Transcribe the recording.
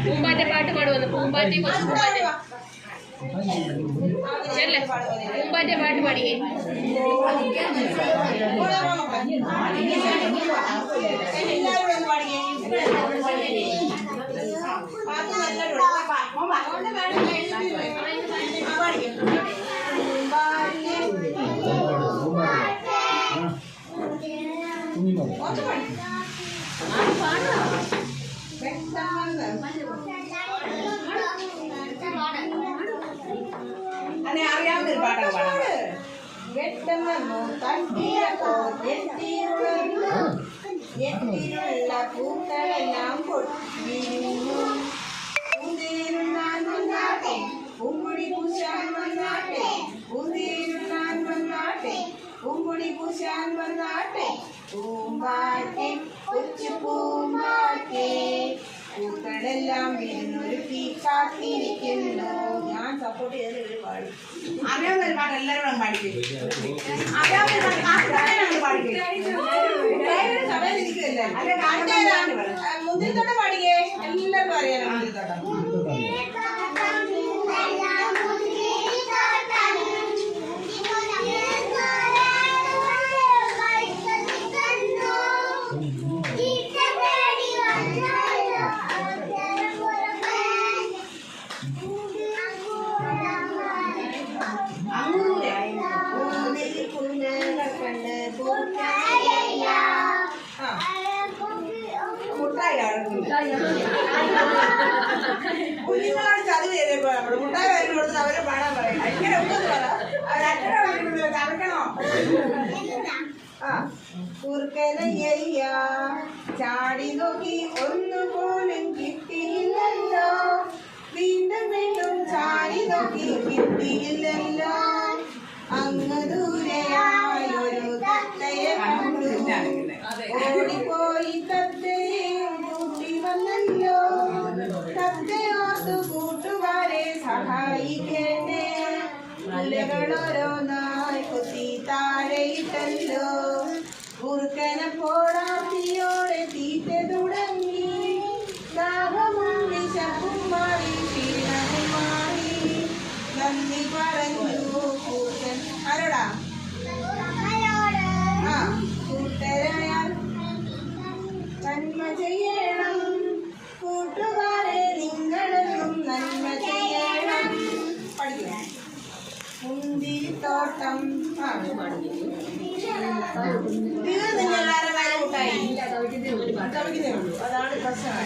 പൂമ്പാറ്റ പാട്ട് പാടുവന്നു. പൂമ്പാറ്റയെ കുറിച്ച് പൂമ്പാറ്റ പാട്ട് പാടിയേ. അറിയാവുന്നൊരു പാട്ടൊക്കെ പാടാം. പൂക്കളെല്ലാം പൂങ്കുടി പൂശാൻ വന്നാട്ടെ, പൂന്തേരുണ്ണാൻ വന്നാട്ടെ, പൂങ്കുടി പൂശാൻ വന്നാട്ടെ, പൂമ്പാറ്റെ കൊച്ചു പൂമ്പാറ്റെ, പൂക്കളെല്ലാം വിരുന്നൊരുക്കി കാത്തിരിക്കുന്നു. ഞാൻ സപ്പോർട്ട് ചെയ്ത് ഒരു പാടി. അറിയാവുന്നൊരു പാട്ട് എല്ലാവരും പാടിക്കും. മുന്തിരിത്തോട്ടം പാടിക്കേ. എല്ലാവർക്കും അറിയാലോ മുന്തിരിത്തോട്ടം. കുഞ്ഞുങ്ങളോട് ചതിവ് ചെയ്തേക്കോ. നമ്മുടെ മുട്ടായി വരി കൊടുത്ത് അവരെ പാടാൻ പറയും. ഇങ്ങനെ തറക്കണോ? കുറുക്കനയ്യ ചാടി നോക്കി ഒന്നുപോലും കിട്ടിയില്ലല്ലോ, വീണ്ടും വീണ്ടും ചാടി നോക്കി കിട്ടിയില്ലല്ലോ, അങ്ങ് ദൂരെയായൊരു തത്തയെ കണ്ടു, ഓടിപ്പോയി തത്തയെ കൂട്ടി വന്നല്ലോ, തത്തയോർത്തു കൂട്ടുകാരെ സഹായിക്കേണ്ടേ, മുലകളോരോന്നായി കുത്തി താഴെയിട്ടല്ലോ, കുറുക്കനെ പോടാത്തിയോടെ തീറ്റ തുടങ്ങി, ദാഹവും വിശപ്പും മാറി ക്ഷീണവും മാറി, നന്ദി പറഞ്ഞു കൂട്ടൻ. ആരോടാ? കൂട്ടരായാൽ നന്മ ചെയ്യണം, കൂട്ടുകാരെ നിങ്ങളെന്നും നന്മ ചെയ്യണം. പഠിക്കണം. മുന്തിരിത്തോട്ടം തീർന്നില്ല. എല്ലാവരും കൂട്ടായി. അതാണ് പ്രശ്നം.